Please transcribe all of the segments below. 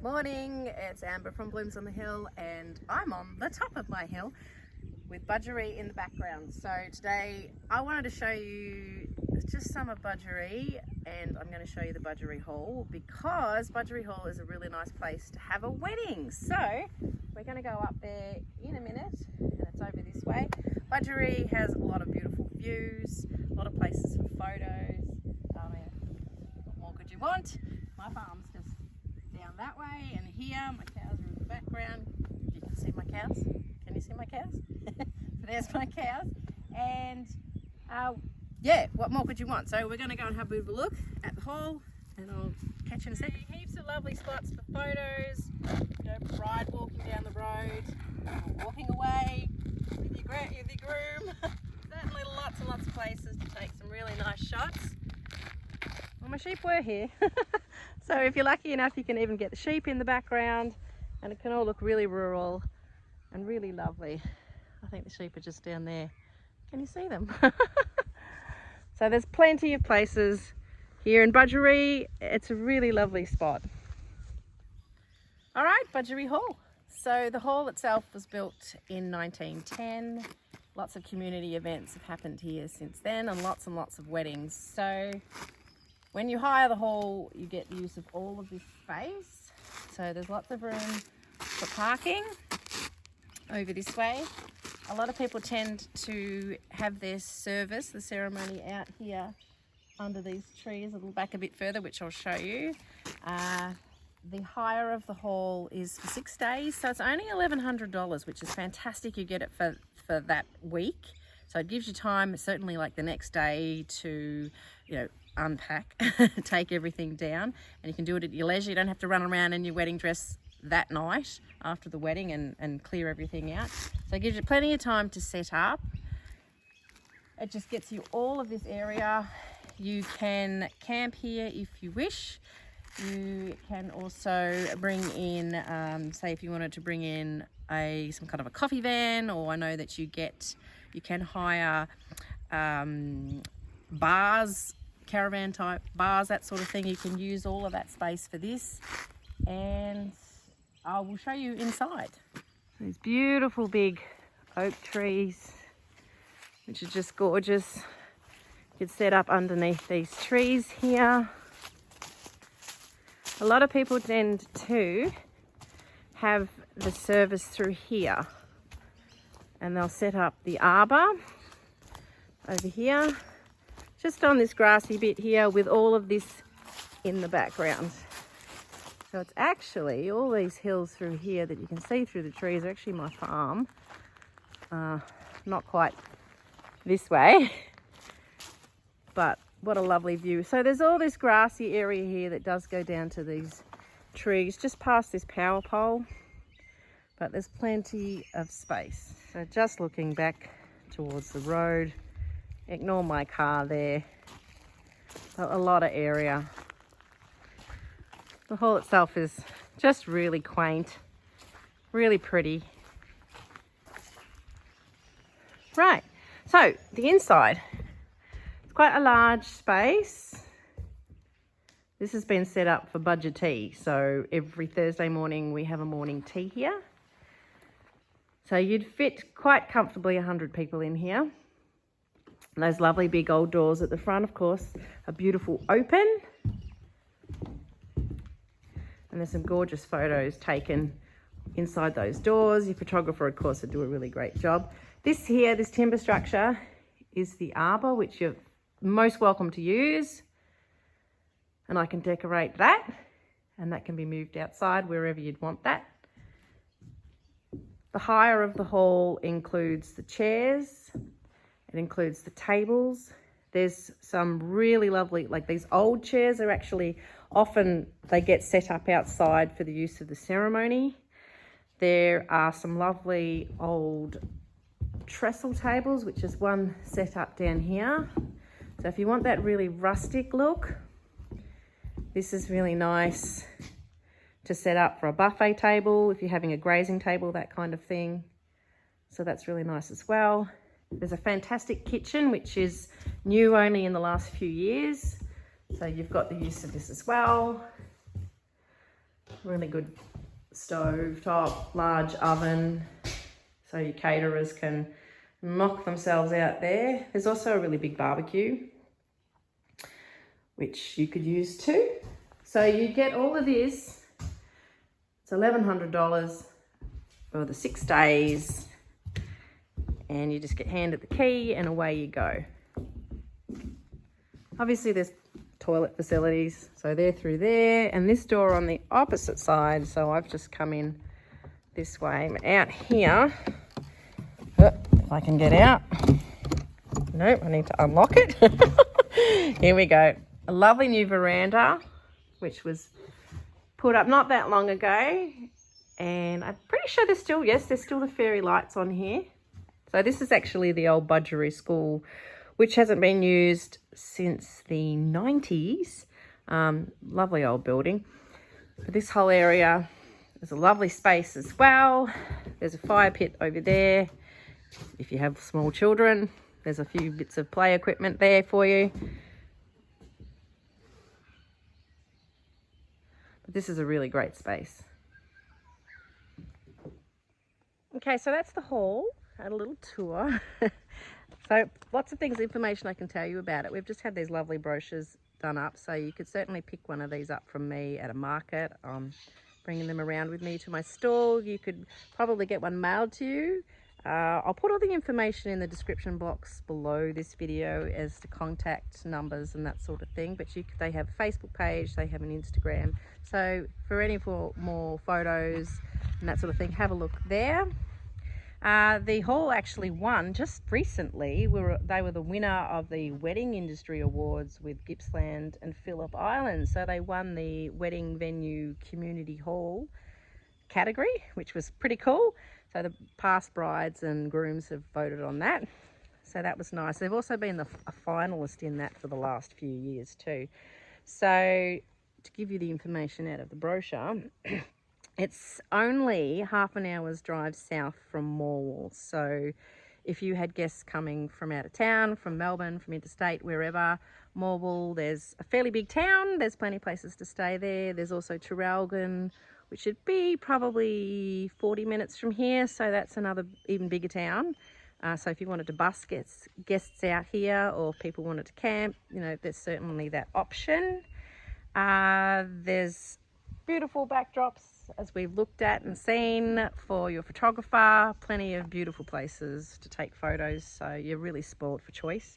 Morning, it's Amber from Blooms on the Hill and I'm on the top of my hill with Budgeree in the background. So today I wanted to show you just some of Budgeree, and I'm going to show you the Budgeree Hall because Budgeree Hall is a really nice place to have a wedding. So we're going to go up there in a minute and it's over this way. Budgeree has a lot of beautiful views, a lot of places for photos. I mean, what more could you want? My farm's just down that way, and here my cows are in the background. You can see my cows. Can you see my cows? So there's my cows, and yeah, what more could you want? So we're going to go and have a bit of a look at the hall, and I'll catch you in a second. Heaps of lovely spots for photos. You know, bride walking down the road, or walking away with your groom. Certainly lots and lots of places to take some really nice shots. Well, my sheep were here. So if you're lucky enough, you can even get the sheep in the background, and it can all look really rural and really lovely. I think the sheep are just down there. Can you see them? So there's plenty of places here in Budgeree. It's a really lovely spot. All right, Budgeree Hall. So the hall itself was built in 1910. Lots of community events have happened here since then, and lots of weddings. So when you hire the hall, you get use of all of this space. So there's lots of room for parking over this way. A lot of people tend to have their service, the ceremony, out here under these trees, a little back a bit further, which I'll show you. The hire of the hall is for 6 days, so it's only $1,100, which is fantastic. You get it for that week. So it gives you time, certainly like the next day, to, you know, unpack, take everything down, and you can do it at your leisure. You don't have to run around in your wedding dress that night after the wedding and clear everything out. So it gives you plenty of time to set up. It just gets you all of this area. You can camp here if you wish. You can also bring in, say if you wanted to bring in some kind of a coffee van, or I know that you can hire bars, caravan type bars, that sort of thing. You can use all of that space for this, and I will show you inside. These beautiful big oak trees, which are just gorgeous. You could set up underneath these trees here. A lot of people tend to have the service through here, and they'll set up the arbor over here, just on this grassy bit here, with all of this in the background. So it's actually all these hills through here that you can see through the trees are actually my farm. Not quite this way, but what a lovely view. So there's all this grassy area here that does go down to these trees just past this power pole, but there's plenty of space. So just looking back towards the road, ignore my car there, a lot of area. The hall itself is just really quaint, really pretty. Right, so the inside, it's quite a large space. This has been set up for Budger tea, so every Thursday morning we have a morning tea here. So you'd fit quite comfortably 100 people in here. And those lovely big old doors at the front, of course, are beautiful open. And there's some gorgeous photos taken inside those doors. Your photographer, of course, would do a really great job. This here, this timber structure, is the arbor, which you're most welcome to use. And I can decorate that, and that can be moved outside wherever you'd want that. The hire of the hall includes the chairs. It includes the tables. There's some really lovely, like these old chairs are actually often, they get set up outside for the use of the ceremony. There are some lovely old trestle tables, which is one set up down here. So if you want that really rustic look, this is really nice to set up for a buffet table, if you're having a grazing table, that kind of thing. So that's really nice as well. There's a fantastic kitchen, which is new only in the last few years. So you've got the use of this as well. really good stove top, large oven, so your caterers can knock themselves out there. There's also a really big barbecue, which you could use too. So you get all of this. It's $1,100 for the 6 days, and you just get handed the key and away you go. Obviously there's toilet facilities, so they're through there, and this door on the opposite side. So I've just come in this way. But out here, if I can get out. Nope, I need to unlock it. Here we go. A lovely new veranda, which was put up not that long ago, and I'm pretty sure there's still the fairy lights on here. So this is actually the old Budgeree School, which hasn't been used since the 90s. Lovely old building. But this whole area, there's a lovely space as well. There's a fire pit over there. If you have small children, there's a few bits of play equipment there for you. But this is a really great space. Okay, so that's the hall. Had a little tour. So lots of things, information I can tell you about it. We've just had these lovely brochures done up, so you could certainly pick one of these up from me at a market. Bringing them around with me to my stall. You could probably get one mailed to you. I'll put all the information in the description box below this video as to contact numbers and that sort of thing. But they have a Facebook page, they have an Instagram. So for any more photos and that sort of thing, have a look there. The hall actually won just recently. They were the winner of the Wedding Industry Awards with Gippsland and Phillip Islands. So they won the Wedding Venue Community Hall category, which was pretty cool. So the past brides and grooms have voted on that. So that was nice. They've also been a finalist in that for the last few years too. So to give you the information out of the brochure, it's only half an hour's drive south from Morwell. So if you had guests coming from out of town, from Melbourne, from interstate, wherever, Morwell, there's a fairly big town. There's plenty of places to stay there. There's also Traralgon, which should be probably 40 minutes from here. So that's another even bigger town. So if you wanted to bus guests out here, or if people wanted to camp, you know, there's certainly that option. There's beautiful backdrops, as we've looked at and seen, for your photographer. Plenty of beautiful places to take photos, so you're really spoiled for choice.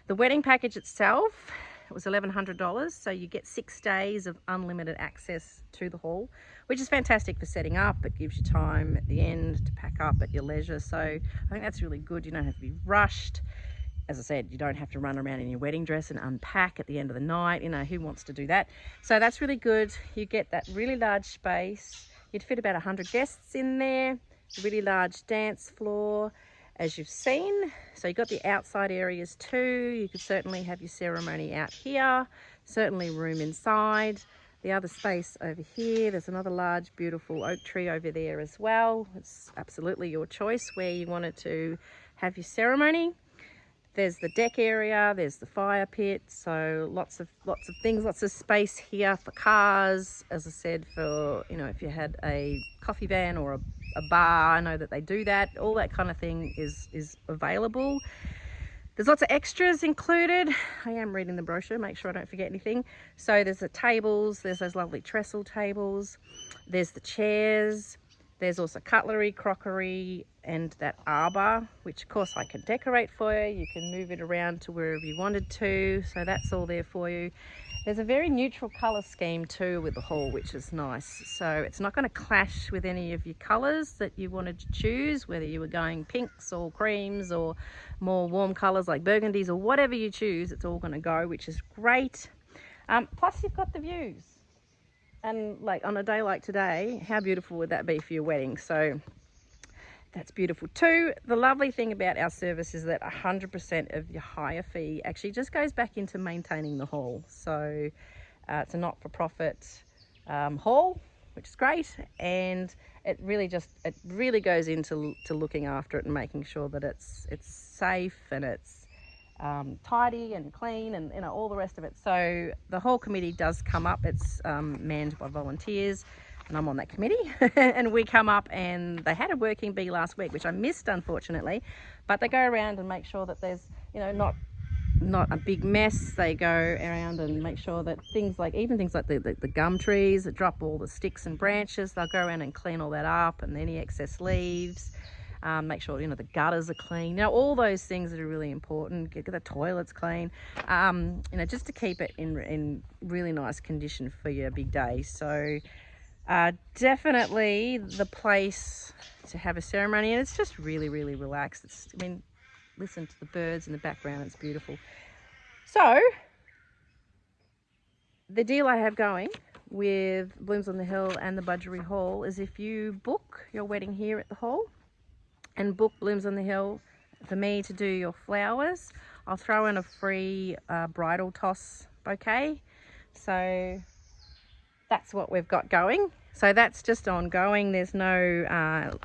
The wedding package itself, it was $1,100, so you get 6 days of unlimited access to the hall, which is fantastic for setting up. It gives you time at the end to pack up at your leisure, so I think that's really good. You don't have to be rushed. As I said, you don't have to run around in your wedding dress and unpack at the end of the night. You know, who wants to do that? So that's really good. You get that really large space. You'd fit about 100 guests in there. A really large dance floor, as you've seen. So you've got the outside areas too. You could certainly have your ceremony out here. Certainly room inside. The other space over here, there's another large, beautiful oak tree over there as well. It's absolutely your choice where you wanted to have your ceremony. There's the deck area, there's the fire pit, so lots of things, lots of space here for cars. As I said, for, you know, if you had a coffee van or a bar, I know that they do that. All that kind of thing is available. There's lots of extras included. I am reading the brochure, make sure I don't forget anything. So there's the tables, there's those lovely trestle tables, there's the chairs. There's also cutlery, crockery, and that arbor, which of course I can decorate for you. You can move it around to wherever you wanted to. So that's all there for you. There's a very neutral colour scheme too with the hall, which is nice. So it's not going to clash with any of your colours that you wanted to choose, whether you were going pinks or creams or more warm colours like burgundies or whatever you choose, it's all going to go, which is great. Plus you've got the views. And like on a day like today, how beautiful would that be for your wedding? So that's beautiful too. The lovely thing about our service is that 100% of your hire fee actually just goes back into maintaining the hall. So it's a not-for-profit hall, which is great, and it really goes into looking after it and making sure that it's safe and it's tidy and clean, and you know, all the rest of it. So the whole committee does come up. It's manned by volunteers. and I'm on that committee. And we come up, and they had a working bee last week, which I missed unfortunately, but they go around and make sure that there's, you know, not a big mess. They go around and make sure that things like the gum trees that drop all the sticks and branches, they'll go around and clean all that up, and any excess leaves. Make sure, you know, the gutters are clean, you know, all those things that are really important. Get the toilets clean, you know, just to keep it in really nice condition for your big day. So definitely the place to have a ceremony, and it's just really, really relaxed. I mean, listen to the birds in the background, it's beautiful. So the deal I have going with Blooms on the Hill and the Budgeree Hall is, if you book your wedding here at the hall and book Blooms on the Hill for me to do your flowers, I'll throw in a free bridal toss bouquet. So that's what we've got going. So that's just ongoing. There's no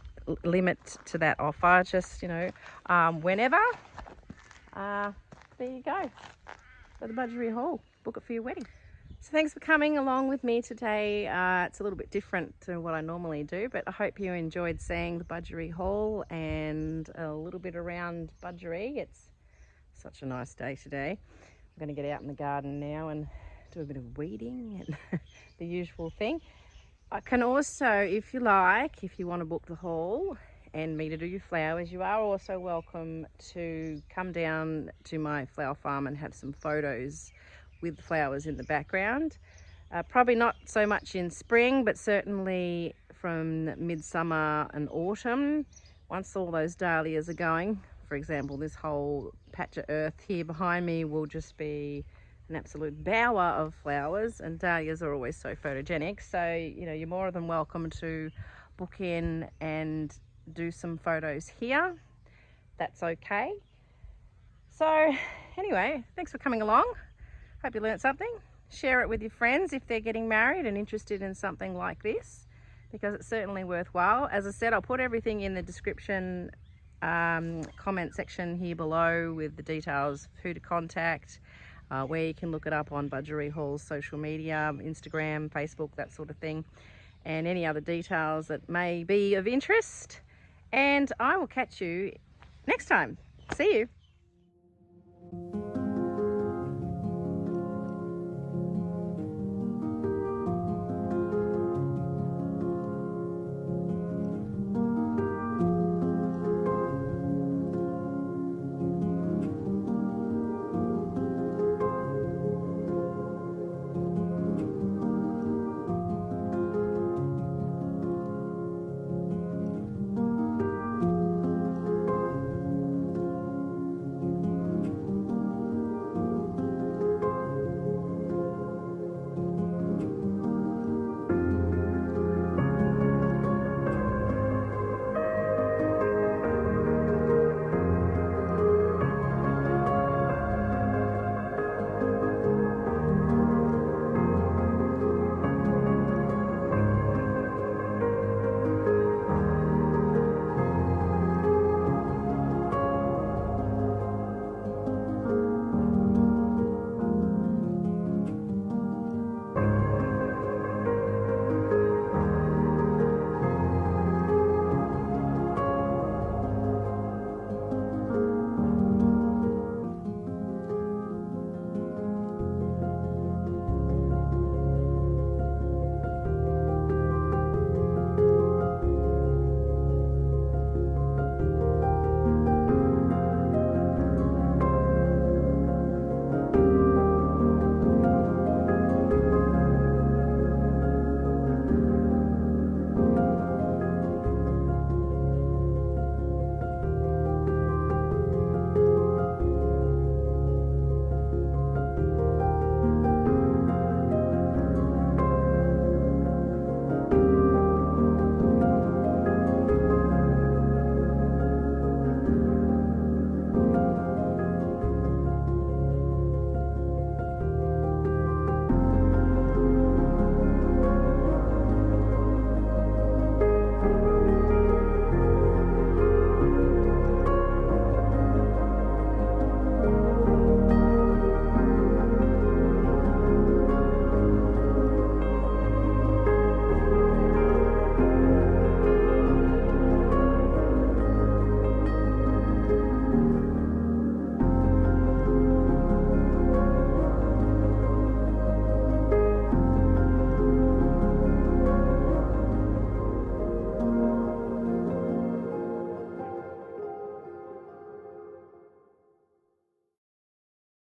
limit to that offer. Just, you know, whenever. There you go. For the Budgeree Hall. Book it for your wedding. So thanks for coming along with me today. It's a little bit different to what I normally do, but I hope you enjoyed seeing the Budgeree Hall and a little bit around Budgeree. It's such a nice day today. I'm going to get out in the garden now and do a bit of weeding and the usual thing. I can also, if you like, if you want to book the hall and me to do your flowers, you are also welcome to come down to my flower farm and have some photos with flowers in the background. Probably not so much in spring, but certainly from midsummer and autumn, once all those dahlias are going. For example, this whole patch of earth here behind me will just be an absolute bower of flowers, and dahlias are always so photogenic. So, you know, you're more than welcome to book in and do some photos here. That's okay. So anyway, thanks for coming along. Hope you learned something. Share it with your friends if they're getting married and interested in something like this, because it's certainly worthwhile. As I said, I'll put everything in the description comment section here below with the details of who to contact, where you can look it up on Budgeree Hall's social media, Instagram, Facebook, that sort of thing, and any other details that may be of interest. And I will catch you next time. See you.